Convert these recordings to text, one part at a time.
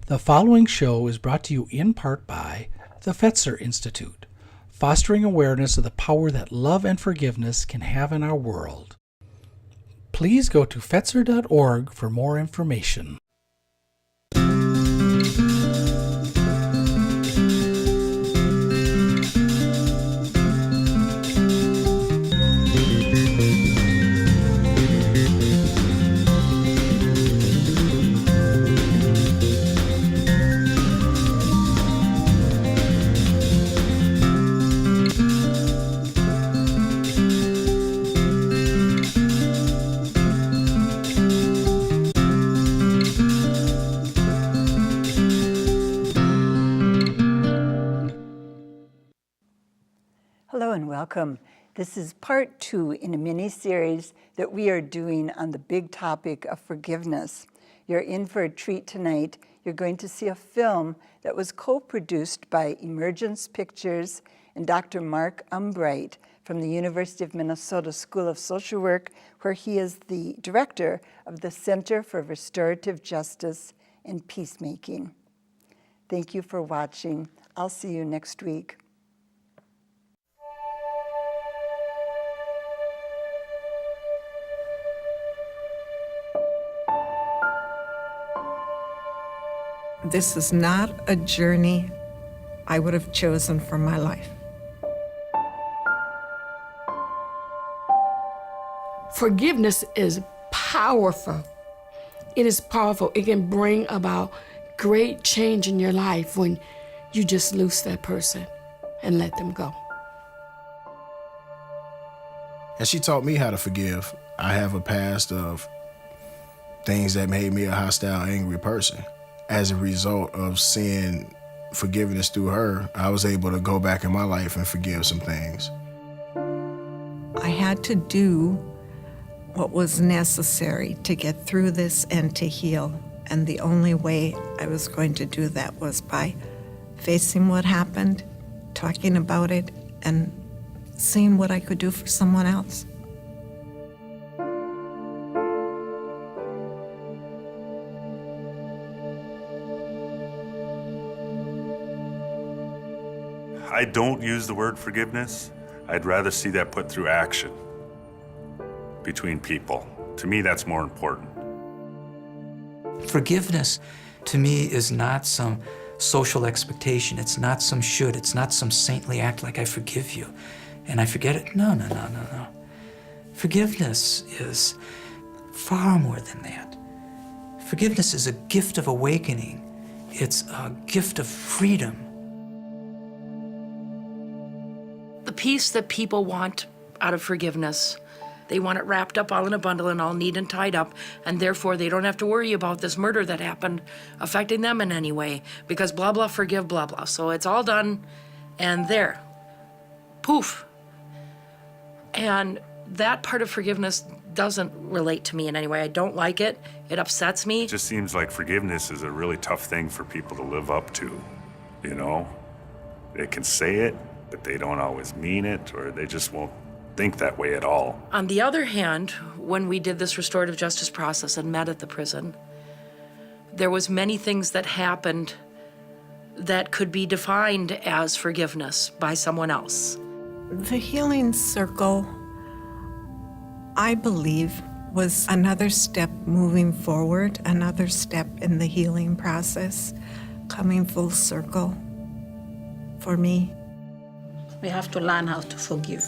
The following show is brought to you in part by the Fetzer Institute, fostering awareness of the power that love and forgiveness can have in our world. Please go to fetzer.org for more information. Hello and welcome. This is part 2 in a mini-series that we are doing on the big topic of forgiveness. You're in for a treat tonight. You're going to see a film that was co-produced by Emergence Pictures and Dr. Mark Umbreit from the University of Minnesota School of Social Work, where he is the director of the Center for Restorative Justice and Peacemaking. Thank you for watching. I'll see you next week. This is not a journey I would have chosen for my life. Forgiveness is powerful. It is powerful. It can bring about great change in your life when you just loose that person and let them go. And she taught me how to forgive. I have a past of things that made me a hostile, angry person. As a result of seeing forgiveness through her, I was able to go back in my life and forgive some things. I had to do what was necessary to get through this and to heal. And the only way I was going to do that was by facing what happened, talking about it, and seeing what I could do for someone else. I don't use the word forgiveness. I'd rather see that put through action between people. To me, that's more important. Forgiveness, to me, is not some social expectation. It's not some should. It's not some saintly act like I forgive you and I forget it. No. Forgiveness is far more than that. Forgiveness is a gift of awakening. It's a gift of freedom. The peace that people want out of forgiveness, they want it wrapped up all in a bundle and all neat and tied up, and therefore they don't have to worry about this murder that happened affecting them in any way, because blah, blah, forgive, blah, blah. So it's all done, and there, poof. And that part of forgiveness doesn't relate to me in any way. I don't like it. It upsets me. It just seems like forgiveness is a really tough thing for people to live up to, you know? They can say it, but they don't always mean it, or they just won't think that way at all. On the other hand, when we did this restorative justice process and met at the prison, there was many things that happened that could be defined as forgiveness by someone else. The healing circle, I believe, was another step moving forward, another step in the healing process, coming full circle for me. We have to learn how to forgive.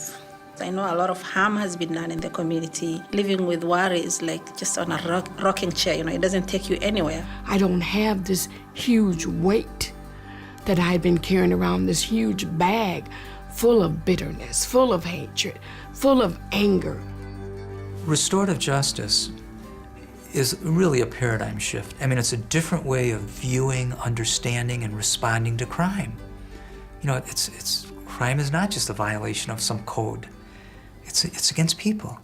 I know a lot of harm has been done in the community. Living with worry is like just on a rocking chair, it doesn't take you anywhere. I don't have this huge weight that I've been carrying around, this huge bag full of bitterness, full of hatred, full of anger. Restorative justice is really a paradigm shift. I mean, it's a different way of viewing, understanding, and responding to crime. Crime is not just a violation of some code. It's against people.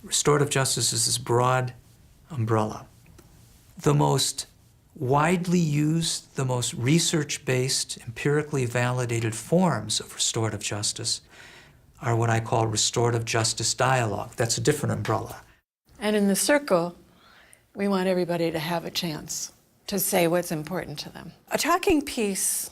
Restorative justice is this broad umbrella. The most widely used, the most research-based, empirically validated forms of restorative justice are what I call restorative justice dialogue. That's a different umbrella. And in the circle, we want everybody to have a chance to say what's important to them. A talking piece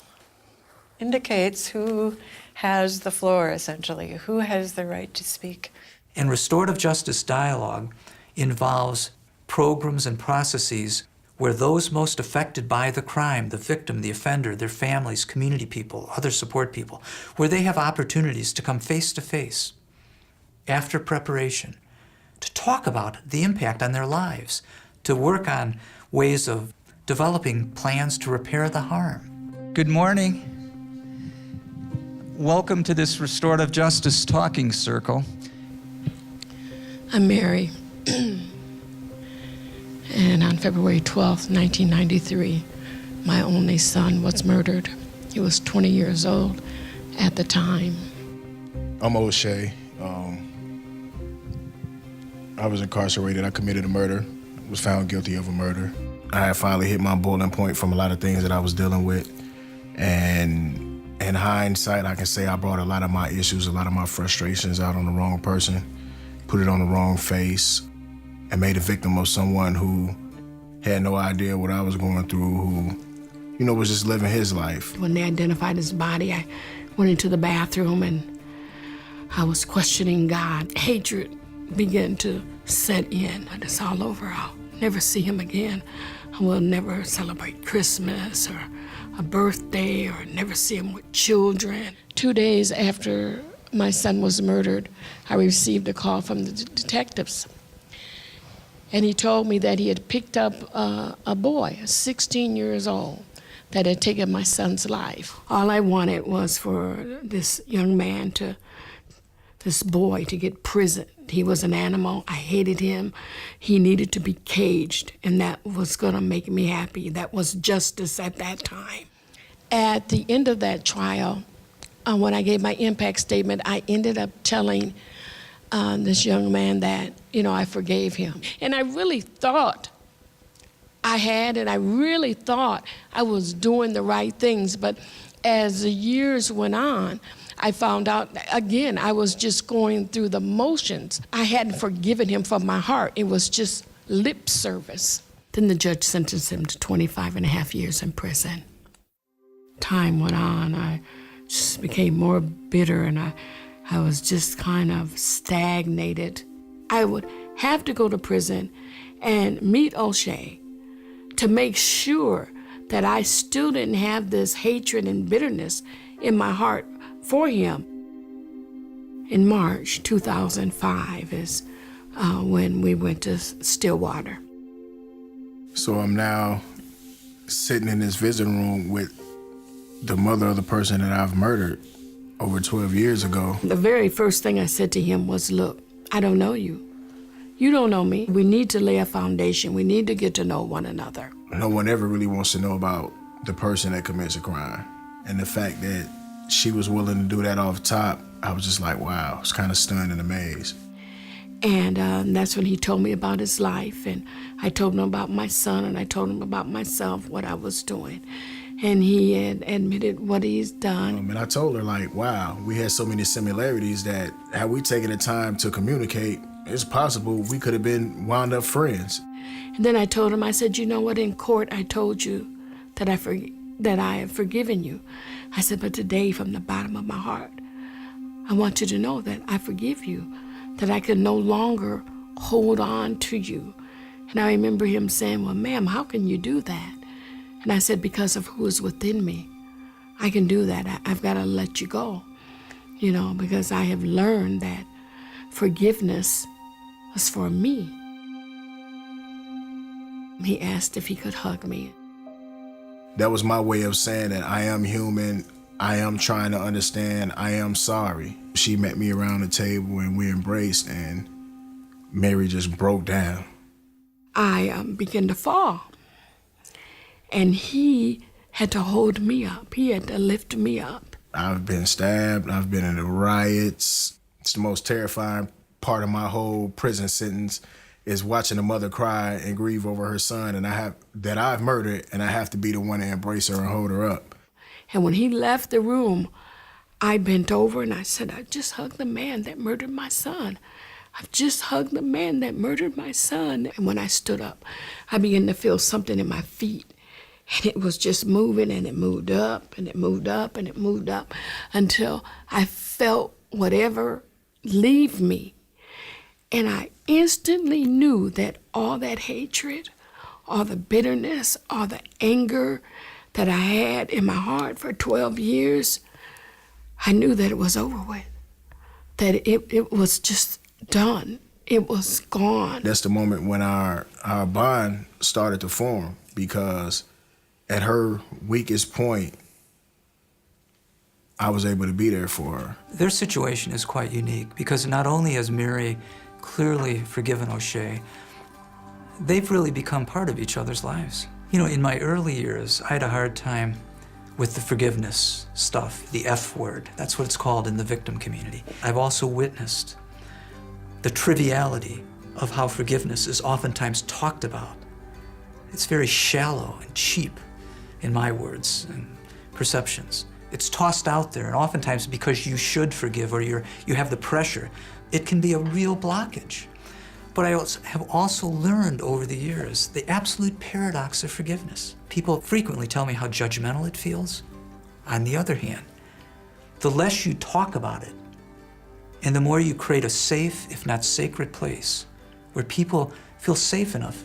indicates who has the floor, essentially, who has the right to speak. And restorative justice dialogue involves programs and processes where those most affected by the crime, the victim, the offender, their families, community people, other support people, where they have opportunities to come face to face after preparation, to talk about the impact on their lives, to work on ways of developing plans to repair the harm. Good morning. Welcome to this Restorative Justice Talking Circle. I'm Mary. And on February 12th, 1993, my only son was murdered. He was 20 years old at the time. I'm O'Shea. I was incarcerated. I committed a murder. Was found guilty of a murder. I had finally hit my boiling point from a lot of things that I was dealing with. And in hindsight, I can say I brought a lot of my issues, a lot of my frustrations out on the wrong person, put it on the wrong face, and made a victim of someone who had no idea what I was going through, who, was just living his life. When they identified his body, I went into the bathroom and I was questioning God. Hatred began to set in. It's all over. I'll never see him again. I will never celebrate Christmas or a birthday or never see him with children. 2 days after my son was murdered, I received a call from the detectives. And he told me that he had picked up a boy, 16 years old, that had taken my son's life. All I wanted was for this young man this boy to get prison. He was an animal. I hated him. He needed to be caged, and that was gonna make me happy. That was justice at that time. At the end of that trial, when I gave my impact statement, I ended up telling this young man that, I forgave him. And I really thought I really thought I was doing the right things. But as the years went on, I found out, again, I was just going through the motions. I hadn't forgiven him from my heart. It was just lip service. Then the judge sentenced him to 25 and a half years in prison. Time went on. I just became more bitter, and I was just kind of stagnated. I would have to go to prison and meet O'Shea to make sure that I still didn't have this hatred and bitterness in my heart for him. In March 2005 is when we went to Stillwater. So I'm now sitting in this visiting room with the mother of the person that I've murdered over 12 years ago. The very first thing I said to him was, look, I don't know you. You don't know me. We need to lay a foundation. We need to get to know one another. No one ever really wants to know about the person that commits a crime. And the fact that she was willing to do that off top, I was just like, wow, I was kind of stunned and amazed. And that's when he told me about his life, and I told him about my son, and I told him about myself, what I was doing. And he had admitted what he's done. And I told her, like, wow, we had so many similarities that had we taken the time to communicate, it's possible we could have been wound up friends. And then I told him, I said, you know what, in court I told you that I have forgiven you. I said, but today from the bottom of my heart, I want you to know that I forgive you, that I can no longer hold on to you. And I remember him saying, well, ma'am, how can you do that? And I said, because of who is within me. I can do that. I've got to let you go, because I have learned that forgiveness was for me. He asked if he could hug me. That was my way of saying that I am human, I am trying to understand, I am sorry. She met me around the table and we embraced, and Mary just broke down. I began to fall. And he had to hold me up. He had to lift me up. I've been stabbed. I've been in the riots. It's the most terrifying part of my whole prison sentence is watching a mother cry and grieve over her son that I've murdered, and I have to be the one to embrace her and hold her up. And when he left the room, I bent over and I said, I just hugged the man that murdered my son. I've just hugged the man that murdered my son. And when I stood up, I began to feel something in my feet. And it was just moving, and it moved up, and it moved up, and it moved up until I felt whatever leave me. And I instantly knew that all that hatred, all the bitterness, all the anger that I had in my heart for 12 years, I knew that it was over with, that it was just done. It was gone. That's the moment when our bond started to form, because at her weakest point, I was able to be there for her. Their situation is quite unique because not only has Mary clearly forgiven O'Shea, they've really become part of each other's lives. You know, in my early years, I had a hard time with the forgiveness stuff, the F word. That's what it's called in the victim community. I've also witnessed the triviality of how forgiveness is oftentimes talked about. It's very shallow and cheap, in my words and perceptions. It's tossed out there, and oftentimes because you should forgive or you have the pressure, it can be a real blockage. But I have also learned over the years the absolute paradox of forgiveness. People frequently tell me how judgmental it feels. On the other hand, the less you talk about it, and the more you create a safe, if not sacred place, where people feel safe enough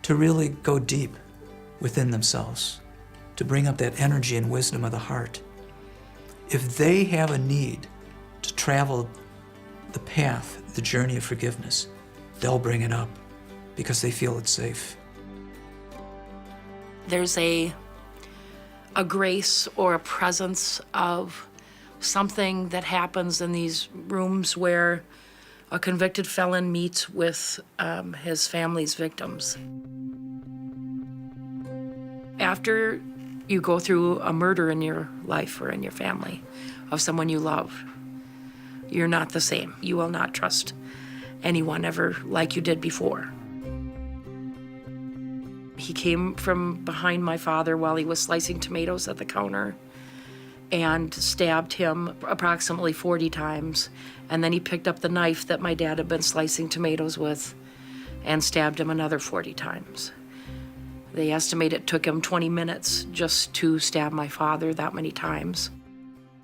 to really go deep within themselves, to bring up that energy and wisdom of the heart. If they have a need to travel the path, the journey of forgiveness, they'll bring it up because they feel it's safe. There's a grace or a presence of something that happens in these rooms where a convicted felon meets with his family's victims. After you go through a murder in your life or in your family of someone you love, you're not the same. You will not trust anyone ever like you did before. He came from behind my father while he was slicing tomatoes at the counter and stabbed him approximately 40 times. And then he picked up the knife that my dad had been slicing tomatoes with and stabbed him another 40 times. They estimate it took him 20 minutes just to stab my father that many times.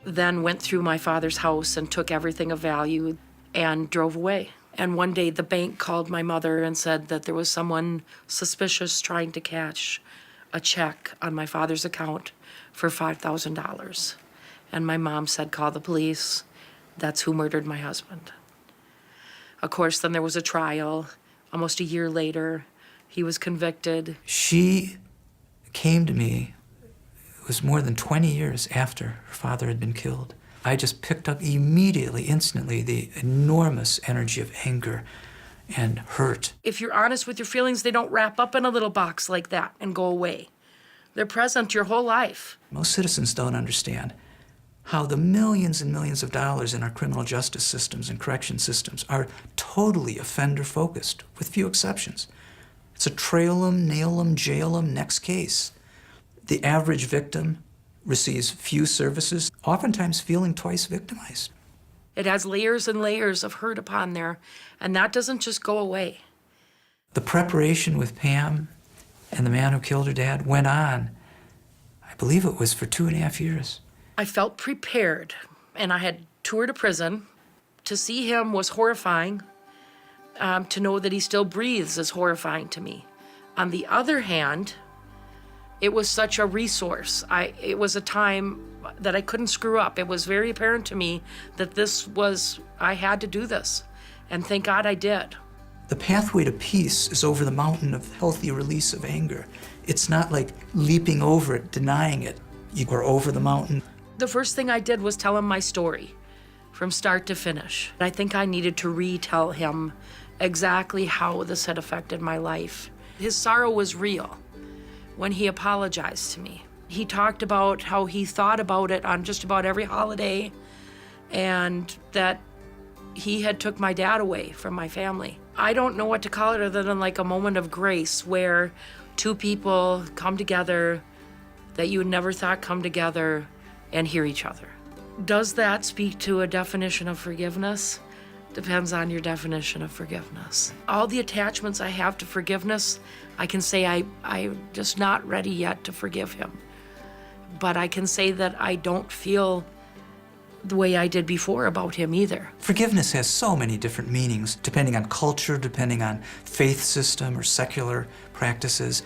Then went through my father's house and took everything of value and drove away. And one day the bank called my mother and said that there was someone suspicious trying to cash a check on my father's account for $5,000. And my mom said, call the police. That's who murdered my husband. Of course, then there was a trial. Almost a year later, he was convicted. She came to me, it was more than 20 years after her father had been killed. I just picked up immediately, instantly, the enormous energy of anger and hurt. If you're honest with your feelings, they don't wrap up in a little box like that and go away. They're present your whole life. Most citizens don't understand how the millions and millions of dollars in our criminal justice systems and correction systems are totally offender-focused, with few exceptions. It's a trail 'em, nail 'em, jail 'em, next case. The average victim receives few services, oftentimes feeling twice victimized. It has layers and layers of hurt upon there, and that doesn't just go away. The preparation with Pam and the man who killed her dad went on, I believe it was for 2.5 years. I felt prepared, and I had toured a prison. To see him was horrifying. To know that he still breathes is horrifying to me. On the other hand, it was such a resource. It was a time that I couldn't screw up. It was very apparent to me that I had to do this, and thank God I did. The pathway to peace is over the mountain of healthy release of anger. It's not like leaping over it, denying it. You are over the mountain. The first thing I did was tell him my story from start to finish. I think I needed to retell him exactly how this had affected my life. His sorrow was real when he apologized to me. He talked about how he thought about it on just about every holiday, and that he had took my dad away from my family. I don't know what to call it other than like a moment of grace where two people come together that you would never thought come together and hear each other. Does that speak to a definition of forgiveness? depends on your definition of forgiveness. All the attachments I have to forgiveness, I can say I'm just not ready yet to forgive him. But I can say that I don't feel the way I did before about him either. Forgiveness has so many different meanings, depending on culture, depending on faith system or secular practices,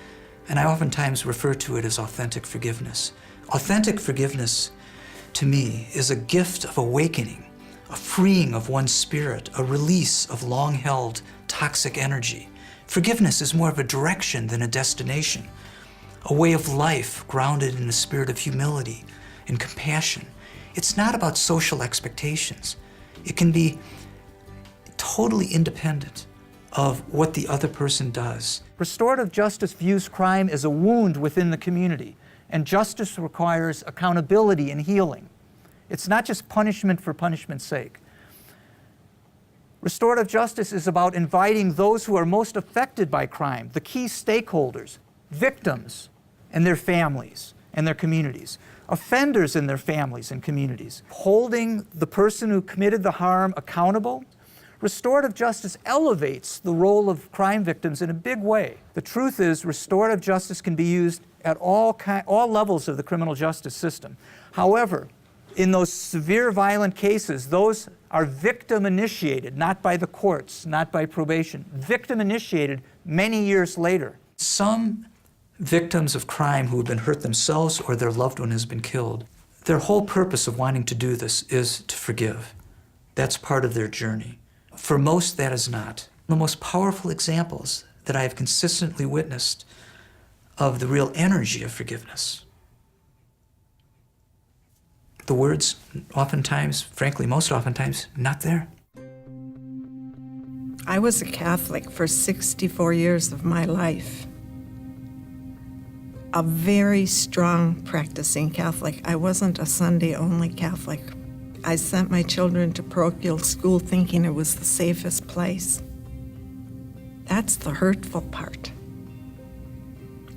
and I oftentimes refer to it as authentic forgiveness. Authentic forgiveness, to me, is a gift of awakening, a freeing of one's spirit, a release of long-held toxic energy. Forgiveness is more of a direction than a destination, a way of life grounded in a spirit of humility and compassion. It's not about social expectations. It can be totally independent of what the other person does. Restorative justice views crime as a wound within the community, and justice requires accountability and healing. It's not just punishment for punishment's sake. Restorative justice is about inviting those who are most affected by crime, the key stakeholders, victims and their families and their communities, offenders and their families and communities, holding the person who committed the harm accountable. Restorative justice elevates the role of crime victims in a big way. The truth is, restorative justice can be used at all levels of the criminal justice system. However, in those severe violent cases, those are victim-initiated, not by the courts, not by probation, victim-initiated many years later. Some victims of crime who have been hurt themselves or their loved one has been killed, their whole purpose of wanting to do this is to forgive. That's part of their journey. For most, that is not. The most powerful examples that I have consistently witnessed of the real energy of forgiveness. The words, oftentimes, frankly, most oftentimes, not there. I was a Catholic for 64 years of my life. A very strong practicing Catholic. I wasn't a Sunday-only Catholic. I sent my children to parochial school thinking it was the safest place. That's the hurtful part.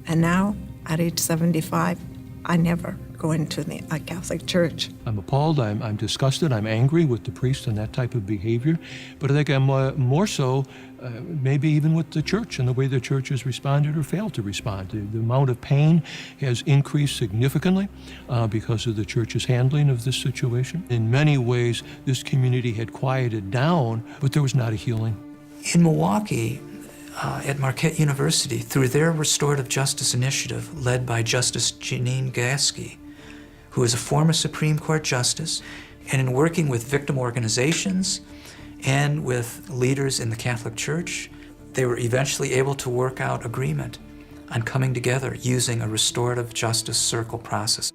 And now, at age 75, I never go into a Catholic church. I'm appalled, I'm disgusted, I'm angry with the priest and that type of behavior, but I think I'm more so maybe even with the church and the way the church has responded or failed to respond. The amount of pain has increased significantly because of the church's handling of this situation. In many ways, this community had quieted down, but there was not a healing. In Milwaukee, at Marquette University, through their Restorative Justice Initiative led by Justice Janine Gasky, who is a former Supreme Court Justice, and in working with victim organizations and with leaders in the Catholic Church, they were eventually able to work out agreement on coming together using a restorative justice circle process.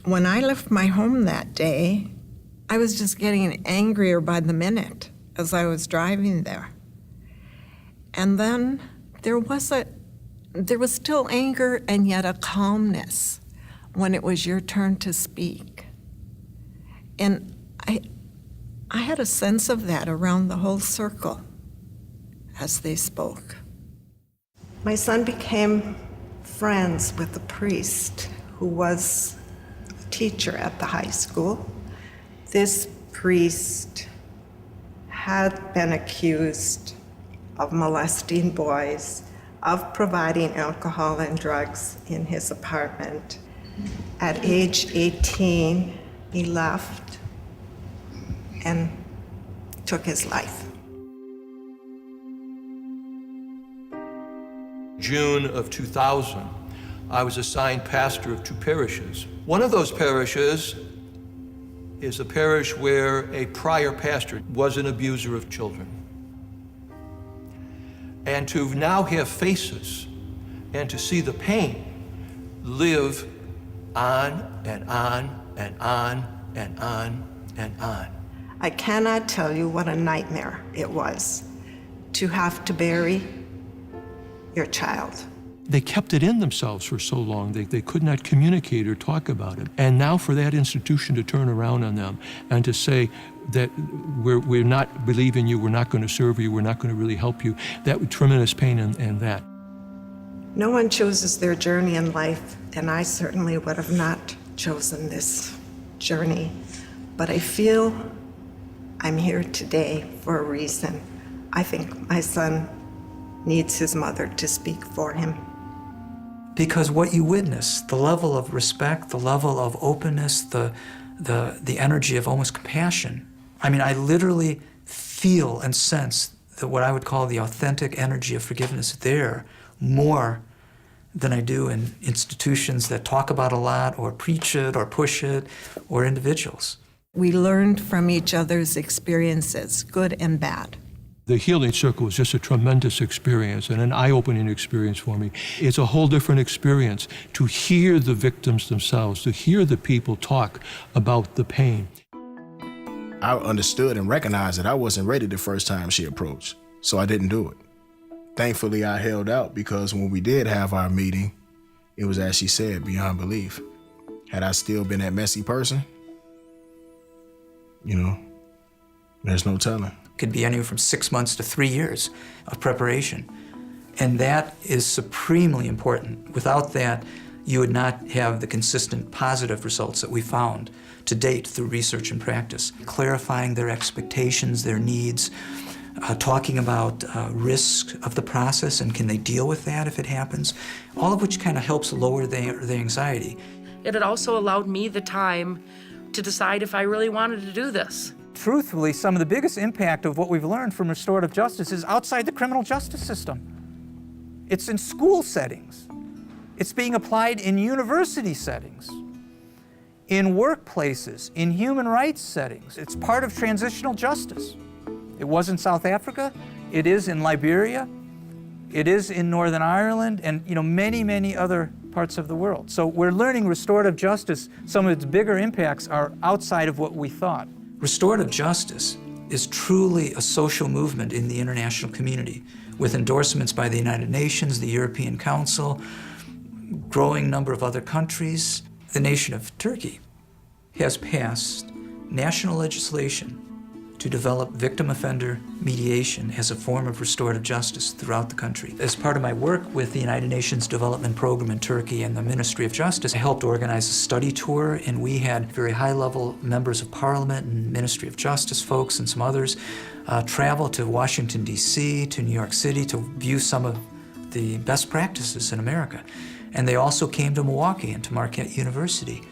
When I left my home that day, I was just getting angrier by the minute as I was driving there. And then there was still anger and yet a calmness when it was your turn to speak. And I had a sense of that around the whole circle as they spoke. My son became friends with a priest who was a teacher at the high school. This priest had been accused of molesting boys, of providing alcohol and drugs in his apartment. At age 18, he left and took his life. June of 2000, I was assigned pastor of 2 parishes. One of those parishes is a parish where a prior pastor was an abuser of children. And to now have faces and to see the pain live on and on and on and on and on. I cannot tell you what a nightmare it was to have to bury your child. They kept it in themselves for so long. They could not communicate or talk about it. And now for that institution to turn around on them and to say that we're not believing you, we're not going to serve you, we're not going to really help you, that was tremendous pain in that. No one chooses their journey in life, and I certainly would have not chosen this journey. But I feel I'm here today for a reason. I think my son needs his mother to speak for him. Because what you witness, the level of respect, the level of openness, the energy of almost compassion. I mean, I literally feel and sense that what I would call the authentic energy of forgiveness there more than I do in institutions that talk about a lot or preach it or push it, or individuals. We learned from each other's experiences, good and bad. The Healing Circle was just a tremendous experience and an eye-opening experience for me. It's a whole different experience to hear the victims themselves, to hear the people talk about the pain. I understood and recognized that I wasn't ready the first time she approached, so I didn't do it. Thankfully, I held out because when we did have our meeting, it was, as she said, beyond belief. Had I still been that messy person, there's no telling. Could be anywhere from 6 months to 3 years of preparation. And that is supremely important. Without that, you would not have the consistent positive results that we found to date through research and practice. Clarifying their expectations, their needs, talking about risk of the process and can they deal with that if it happens, all of which kind of helps lower their anxiety. It had also allowed me the time to decide if I really wanted to do this. Truthfully, some of the biggest impact of what we've learned from restorative justice is outside the criminal justice system. It's in school settings. It's being applied in university settings, in workplaces, in human rights settings. It's part of transitional justice. It was in South Africa, it is in Liberia, it is in Northern Ireland, and many, many other parts of the world. So we're learning restorative justice, some of its bigger impacts are outside of what we thought. Restorative justice is truly a social movement in the international community, with endorsements by the United Nations, the European Council, growing number of other countries. The nation of Turkey has passed national legislation to develop victim offender mediation as a form of restorative justice throughout the country. As part of my work with the United Nations Development Program in Turkey and the Ministry of Justice, I helped organize a study tour, and we had very high-level members of Parliament and Ministry of Justice folks and some others travel to Washington, D.C., to New York City to view some of the best practices in America. And they also came to Milwaukee and to Marquette University.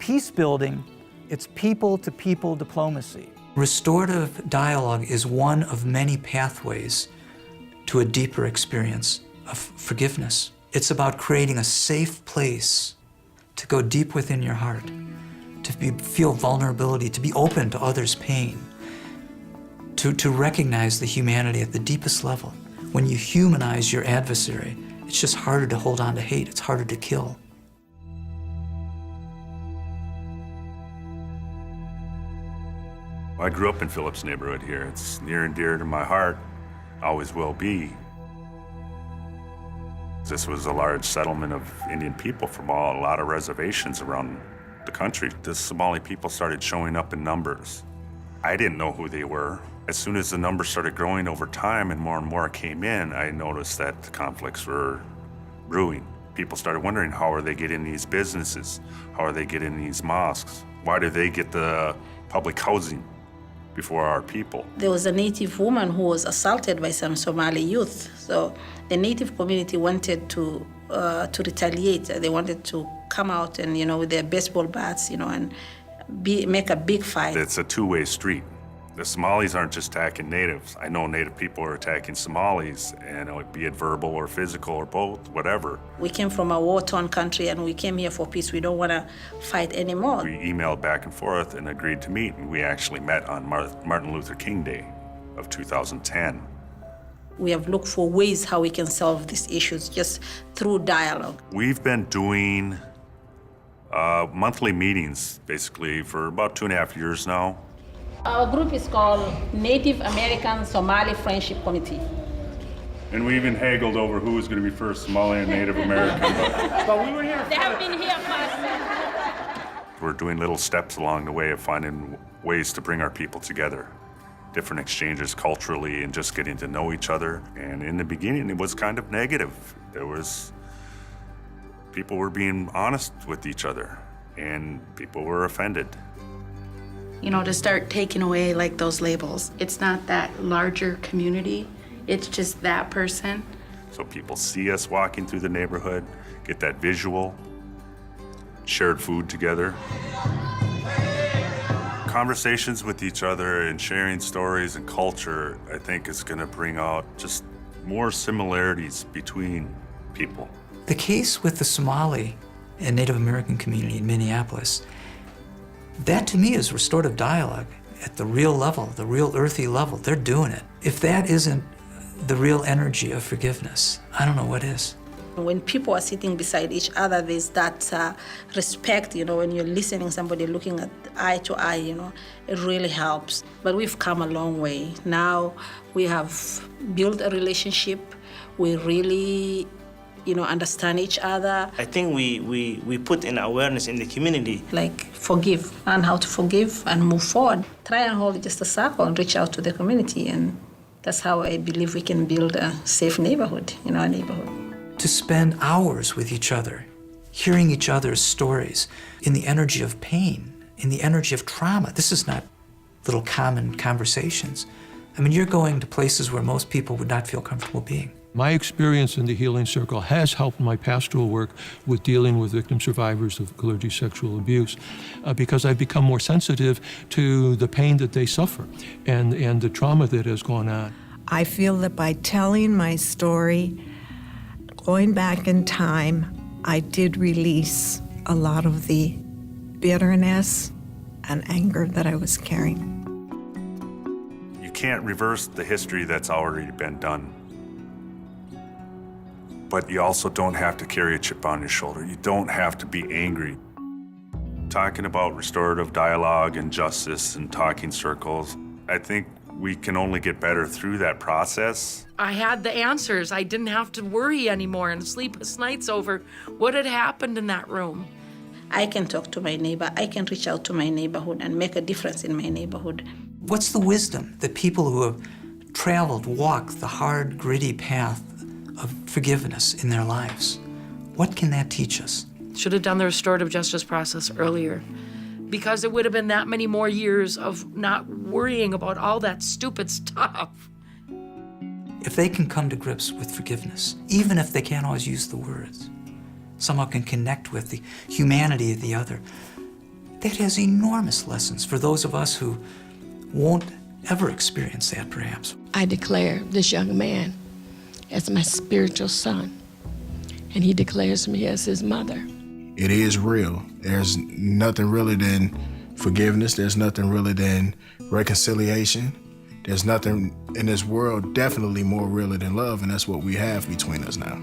Peace building, it's people-to-people diplomacy. Restorative dialogue is one of many pathways to a deeper experience of forgiveness. It's about creating a safe place to go deep within your heart, to feel vulnerability, to be open to others' pain, to recognize the humanity at the deepest level. When you humanize your adversary, it's just harder to hold on to hate, it's harder to kill. I grew up in Phillips neighborhood here. It's near and dear to my heart, always will be. This was a large settlement of Indian people from a lot of reservations around the country. The Somali people started showing up in numbers. I didn't know who they were. As soon as the numbers started growing over time and more came in, I noticed that the conflicts were brewing. People started wondering, how are they getting these businesses? How are they getting these mosques? Why do they get the public housing before our people? There was a native woman who was assaulted by some Somali youth. So the native community wanted to retaliate. They wanted to come out and, with their baseball bats, and make a big fight. It's a two-way street. The Somalis aren't just attacking natives. I know native people are attacking Somalis, and be it verbal or physical or both, whatever. We came from a war-torn country, and we came here for peace. We don't want to fight anymore. We emailed back and forth and agreed to meet, and we actually met on Martin Luther King Day of 2010. We have looked for ways how we can solve these issues just through dialogue. We've been doing monthly meetings, basically, for about 2.5 years now. Our group is called Native American Somali Friendship Committee. And we even haggled over who was going to be first, Somali and Native American. But we were here. They have been here first. We're doing little steps along the way of finding ways to bring our people together. Different exchanges culturally and just getting to know each other. And in the beginning, it was kind of negative. People were being honest with each other, and people were offended. to start taking away like those labels. It's not that larger community, it's just that person. So people see us walking through the neighborhood, get that visual, shared food together. Conversations with each other and sharing stories and culture, I think, is going to bring out just more similarities between people. The case with the Somali and Native American community in Minneapolis, that to me is restorative dialogue at the real level, the real earthy level. They're doing it. If that isn't the real energy of forgiveness, I don't know what is. When people are sitting beside each other, there's that respect, when you're listening, somebody looking at eye to eye, it really helps. But we've come a long way. Now we have built a relationship. We really, understand each other. I think we put in awareness in the community. Like forgive, learn how to forgive and move forward. Try and hold just a circle and reach out to the community. And that's how I believe we can build a safe neighborhood in our neighborhood. To spend hours with each other, hearing each other's stories in the energy of pain, in the energy of trauma. This is not little common conversations. I mean, you're going to places where most people would not feel comfortable being. My experience in the Healing Circle has helped my pastoral work with dealing with victim survivors of clergy sexual abuse because I've become more sensitive to the pain that they suffer and the trauma that has gone on. I feel that by telling my story, going back in time, I did release a lot of the bitterness and anger that I was carrying. You can't reverse the history that's already been done. But you also don't have to carry a chip on your shoulder. You don't have to be angry. Talking about restorative dialogue and justice and talking circles, I think we can only get better through that process. I had the answers. I didn't have to worry anymore and sleepless nights over what had happened in that room. I can talk to my neighbor. I can reach out to my neighborhood and make a difference in my neighborhood. What's the wisdom that people who have traveled, walked the hard, gritty path of forgiveness in their lives, what can that teach us? Should have done the restorative justice process earlier, because it would have been that many more years of not worrying about all that stupid stuff. If they can come to grips with forgiveness, even if they can't always use the words, somehow can connect with the humanity of the other, that has enormous lessons for those of us who won't ever experience that, perhaps. I declare this young man as my spiritual son, and he declares me as his mother. It is real. There's nothing really than forgiveness. There's nothing really than reconciliation. There's nothing in this world definitely more realer than love, and that's what we have between us now.